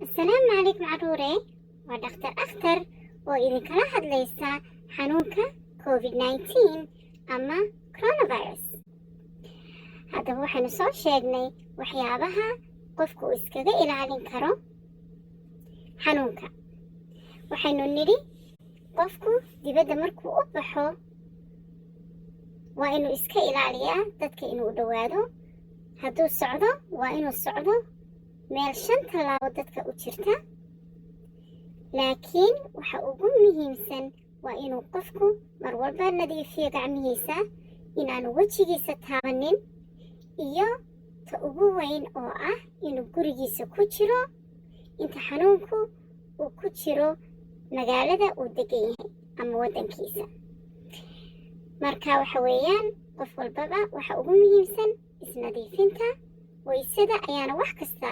السلام عليكم عروري ودكتور أختر وإذن كلا حد ليس حنونك كوفيد-19 أما كورونافيروس. هذا هو حنصور شيغني وحيابها قفكو إسكاقا إلى عالين كرو حنونك وحينو نري قفكو دي بدا مركو أبحو وإنو إسكا إلى عليا دادك إنو دوادو هدو السعودو وإنو السعودو meel 5 tallaabo dadka u jirta laakiin waxa ugu muhiimsan waa inuu qofku mar walba nadiifiyo gacmihiisa inaanu wejigiisa taabanin iyo ta ugu weyn oo ah inuu gurigiisa ku jiro inta xanuunku uu ku jiro magaalada uu degan yahay ama wadankiisa. marka waxa weeyaan qof walbaba waxa ugu muhiimsan isnadiifinta waysada ayaana wax kasta